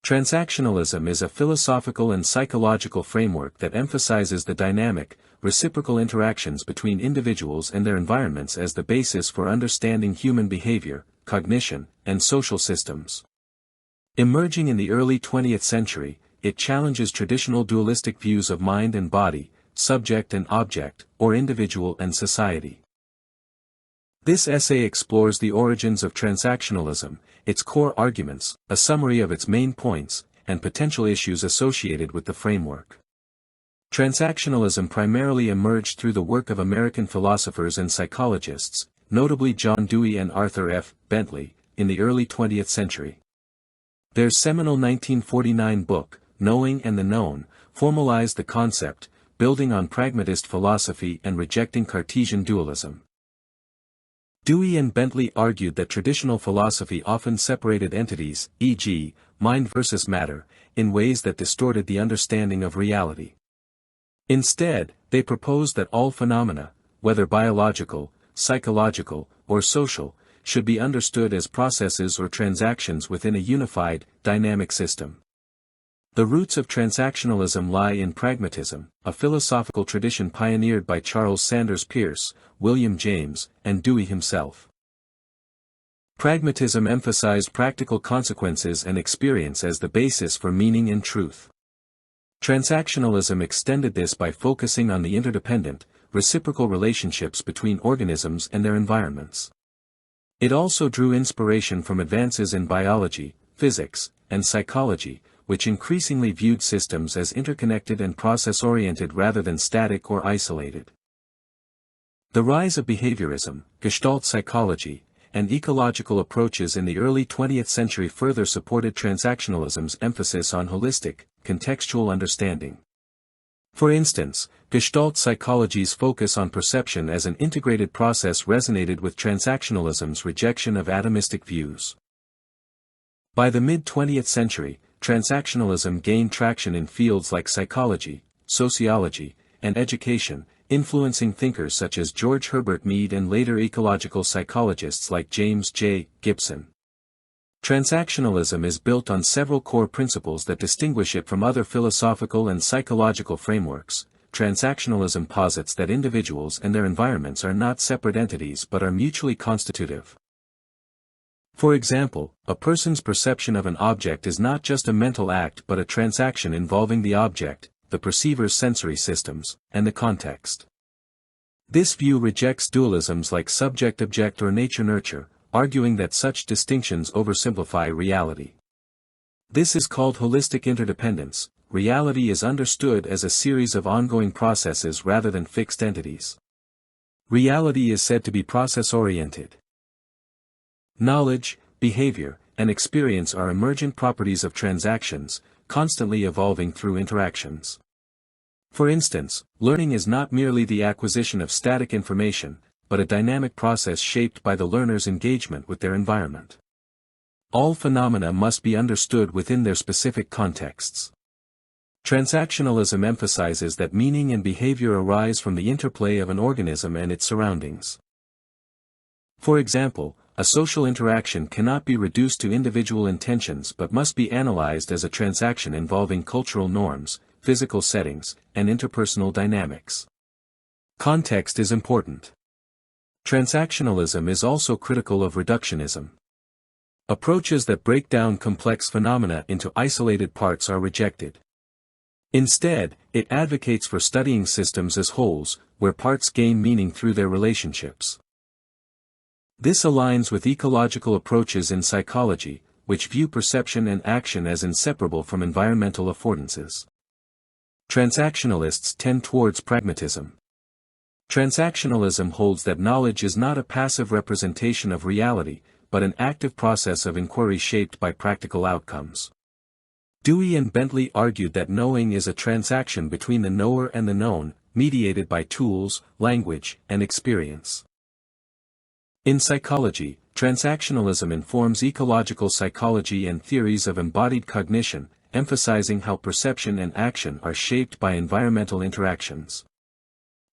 Transactionalism is a philosophical and psychological framework that emphasizes the dynamic, reciprocal interactions between individuals and their environments as the basis for understanding human behavior, cognition, and social systems. Emerging in the early 20th century, it challenges traditional dualistic views of mind and body, subject and object, or individual and society. This essay explores the origins of transactionalism, its core arguments, a summary of its main points, and potential issues associated with the framework. Transactionalism primarily emerged through the work of American philosophers and psychologists, notably John Dewey and Arthur F. Bentley, in the early 20th century. Their seminal 1949 book, Knowing and the Known, formalized the concept, building on pragmatist philosophy and rejecting Cartesian dualism. Dewey and Bentley argued that traditional philosophy often separated entities, e.g., mind versus matter, in ways that distorted the understanding of reality. Instead, they proposed that all phenomena, whether biological, psychological, or social, should be understood as processes or transactions within a unified, dynamic system. The roots of transactionalism lie in pragmatism, a philosophical tradition pioneered by Charles Sanders Peirce, William James, and Dewey himself. Pragmatism emphasized practical consequences and experience as the basis for meaning and truth. Transactionalism extended this by focusing on the interdependent, reciprocal relationships between organisms and their environments. It also drew inspiration from advances in biology, physics, and psychology, which increasingly viewed systems as interconnected and process-oriented rather than static or isolated. The rise of behaviorism, Gestalt psychology, and ecological approaches in the early 20th century further supported transactionalism's emphasis on holistic, contextual understanding. For instance, Gestalt psychology's focus on perception as an integrated process resonated with transactionalism's rejection of atomistic views. By the mid-20th century, transactionalism gained traction in fields like psychology, sociology, and education, influencing thinkers such as George Herbert Mead and later ecological psychologists like James J. Gibson. Transactionalism is built on several core principles that distinguish it from other philosophical and psychological frameworks. Transactionalism posits that individuals and their environments are not separate entities but are mutually constitutive. For example, a person's perception of an object is not just a mental act but a transaction involving the object, the perceiver's sensory systems, and the context. This view rejects dualisms like subject-object or nature-nurture, arguing that such distinctions oversimplify reality. This is called holistic interdependence. Reality is understood as a series of ongoing processes rather than fixed entities. Reality is said to be process-oriented. Knowledge, behavior, and experience are emergent properties of transactions, constantly evolving through interactions. For instance, learning is not merely the acquisition of static information, but a dynamic process shaped by the learner's engagement with their environment. All phenomena must be understood within their specific contexts. Transactionalism emphasizes that meaning and behavior arise from the interplay of an organism and its surroundings. For example, a social interaction cannot be reduced to individual intentions but must be analyzed as a transaction involving cultural norms, physical settings, and interpersonal dynamics. Context is important. Transactionalism is also critical of reductionism. Approaches that break down complex phenomena into isolated parts are rejected. Instead, it advocates for studying systems as wholes, where parts gain meaning through their relationships. This aligns with ecological approaches in psychology, which view perception and action as inseparable from environmental affordances. Transactionalists tend towards pragmatism. Transactionalism holds that knowledge is not a passive representation of reality, but an active process of inquiry shaped by practical outcomes. Dewey and Bentley argued that knowing is a transaction between the knower and the known, mediated by tools, language, and experience. In psychology, transactionalism informs ecological psychology and theories of embodied cognition, emphasizing how perception and action are shaped by environmental interactions.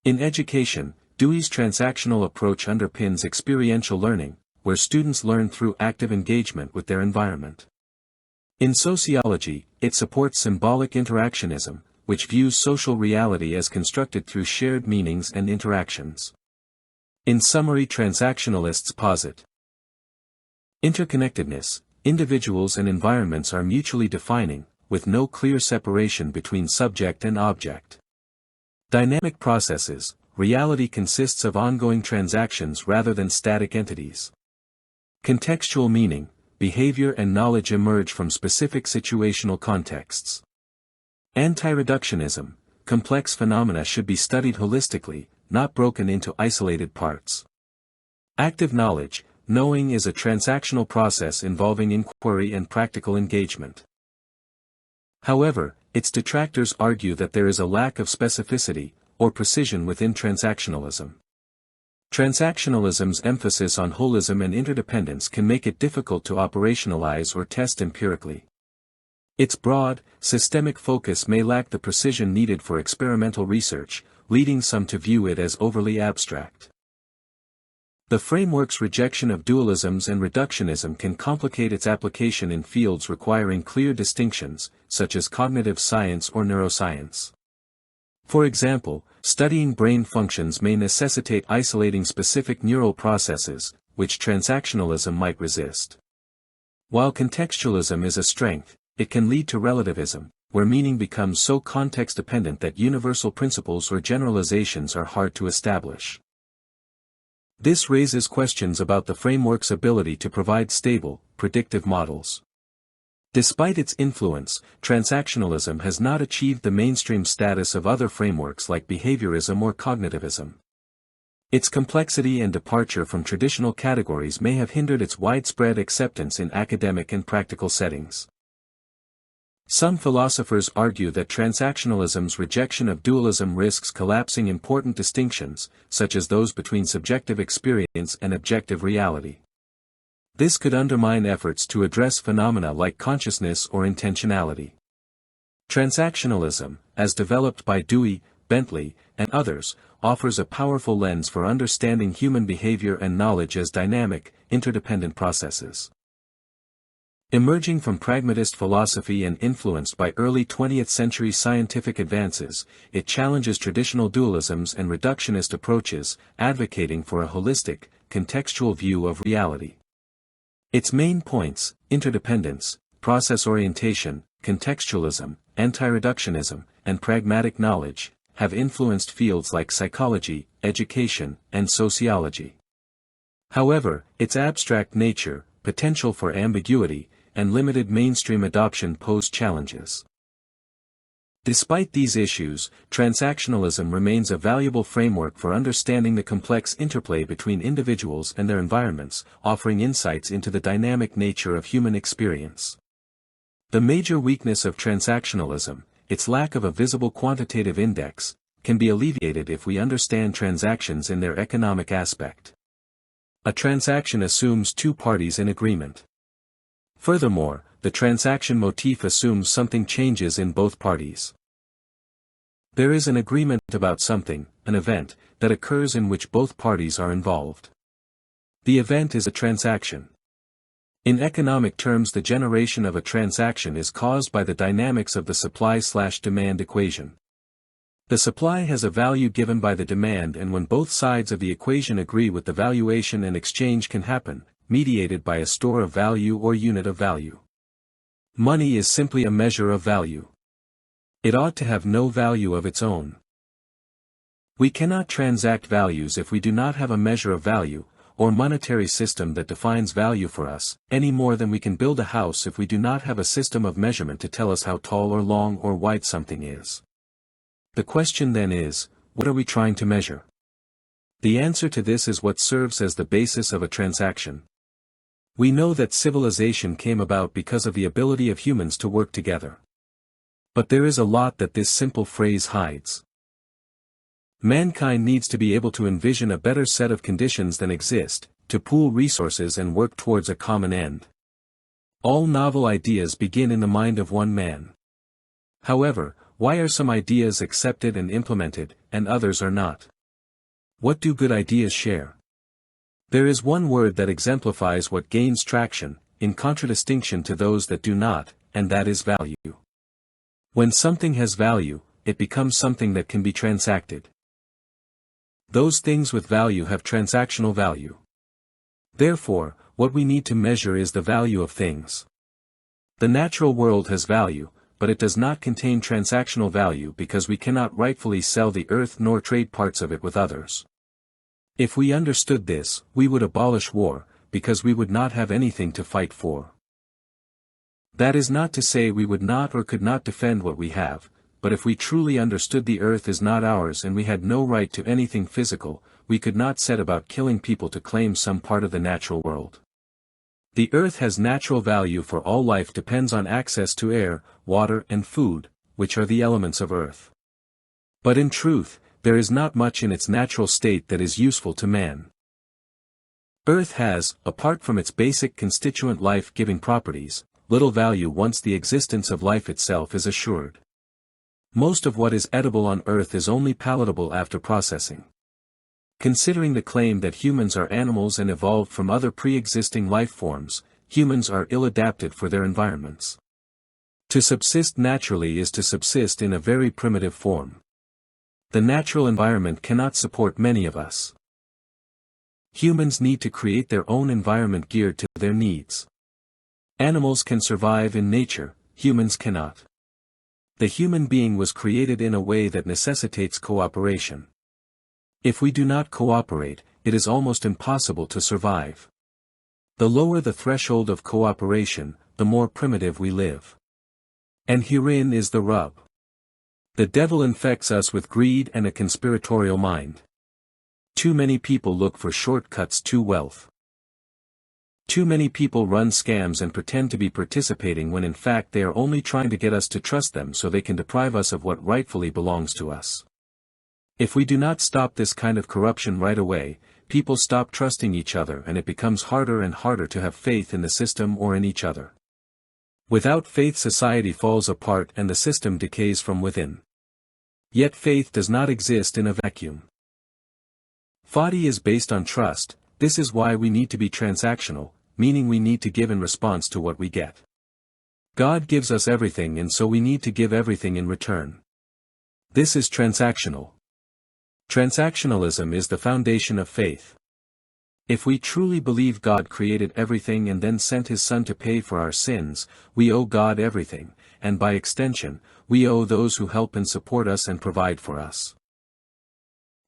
In education, Dewey's transactional approach underpins experiential learning, where students learn through active engagement with their environment. In sociology, it supports symbolic interactionism, which views social reality as constructed through shared meanings and interactions. In summary, transactionalists posit interconnectedness. Individuals and environments are mutually defining, with no clear separation between subject and object. Dynamic processes. Reality consists of ongoing transactions rather than static entities. Contextual meaning. Behavior and knowledge emerge from specific situational contexts. Anti-reductionism. Complex phenomena should be studied holistically, not broken into isolated parts. Active knowledge. Knowing is a transactional process involving inquiry and practical engagement. However, its detractors argue that there is a lack of specificity, or precision within transactionalism. Transactionalism's emphasis on holism and interdependence can make it difficult to operationalize or test empirically. Its broad, systemic focus may lack the precision needed for experimental research, leading some to view it as overly abstract. The framework's rejection of dualisms and reductionism can complicate its application in fields requiring clear distinctions, such as cognitive science or neuroscience. For example, studying brain functions may necessitate isolating specific neural processes, which transactionalism might resist. While contextualism is a strength, it can lead to relativism, where meaning becomes so context-dependent that universal principles or generalizations are hard to establish. This raises questions about the framework's ability to provide stable, predictive models. Despite its influence, transactionalism has not achieved the mainstream status of other frameworks like behaviorism or cognitivism. Its complexity and departure from traditional categories may have hindered its widespread acceptance in academic and practical settings. Some philosophers argue that transactionalism's rejection of dualism risks collapsing important distinctions, such as those between subjective experience and objective reality. This could undermine efforts to address phenomena like consciousness or intentionality. Transactionalism, as developed by Dewey, Bentley, and others, offers a powerful lens for understanding human behavior and knowledge as dynamic, interdependent processes. Emerging from pragmatist philosophy and influenced by early 20th century scientific advances, it challenges traditional dualisms and reductionist approaches, advocating for a holistic, contextual view of reality. Its main points, interdependence, process orientation, contextualism, anti-reductionism, and pragmatic knowledge, have influenced fields like psychology, education, and sociology. However, its abstract nature, potential for ambiguity, and limited mainstream adoption pose challenges. Despite these issues, transactionalism remains a valuable framework for understanding the complex interplay between individuals and their environments, offering insights into the dynamic nature of human experience. The major weakness of transactionalism, its lack of a visible quantitative index, can be alleviated if we understand transactions in their economic aspect. A transaction assumes two parties in agreement. Furthermore, the transaction motif assumes something changes in both parties. There is an agreement about something, an event, that occurs in which both parties are involved. The event is a transaction. In economic terms, the generation of a transaction is caused by the dynamics of the supply/demand equation. The supply has a value given by the demand, and when both sides of the equation agree with the valuation, an exchange can happen, mediated by a store of value or unit of value. Money is simply a measure of value. It ought to have no value of its own. We cannot transact values if we do not have a measure of value, or monetary system that defines value for us, any more than we can build a house if we do not have a system of measurement to tell us how tall or long or wide something is. The question then is, what are we trying to measure? The answer to this is what serves as the basis of a transaction. We know that civilization came about because of the ability of humans to work together. But there is a lot that this simple phrase hides. Mankind needs to be able to envision a better set of conditions than exist, to pool resources and work towards a common end. All novel ideas begin in the mind of one man. However, why are some ideas accepted and implemented, and others are not? What do good ideas share? There is one word that exemplifies what gains traction, in contradistinction to those that do not, and that is value. When something has value, it becomes something that can be transacted. Those things with value have transactional value. Therefore, what we need to measure is the value of things. The natural world has value, but it does not contain transactional value because we cannot rightfully sell the earth nor trade parts of it with others. If we understood this, we would abolish war, because we would not have anything to fight for. That is not to say we would not or could not defend what we have, but if we truly understood the earth is not ours and we had no right to anything physical, we could not set about killing people to claim some part of the natural world. The earth has natural value for all life depends on access to air, water and food, which are the elements of earth. But in truth, there is not much in its natural state that is useful to man. Earth has, apart from its basic constituent life-giving properties, little value once the existence of life itself is assured. Most of what is edible on earth is only palatable after processing. Considering the claim that humans are animals and evolved from other pre-existing life forms, humans are ill-adapted for their environments. To subsist naturally is to subsist in a very primitive form. The natural environment cannot support many of us. Humans need to create their own environment geared to their needs. Animals can survive in nature, humans cannot. The human being was created in a way that necessitates cooperation. If we do not cooperate, it is almost impossible to survive. The lower the threshold of cooperation, the more primitive we live. And herein is the rub. The devil infects us with greed and a conspiratorial mind. Too many people look for shortcuts to wealth. Too many people run scams and pretend to be participating when in fact they are only trying to get us to trust them so they can deprive us of what rightfully belongs to us. If we do not stop this kind of corruption right away, people stop trusting each other and it becomes harder and harder to have faith in the system or in each other. Without faith, society falls apart and the system decays from within. Yet faith does not exist in a vacuum. Fadi is based on trust. This is why we need to be transactional, meaning we need to give in response to what we get. God gives us everything and so we need to give everything in return. This is transactional. Transactionalism is the foundation of faith. If we truly believe God created everything and then sent His Son to pay for our sins, we owe God everything, and by extension, we owe those who help and support us and provide for us.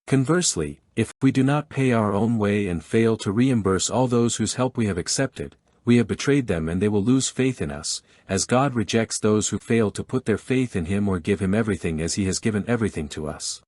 Conversely, if we do not pay our own way and fail to reimburse all those whose help we have accepted, we have betrayed them and they will lose faith in us, as God rejects those who fail to put their faith in Him or give Him everything as He has given everything to us.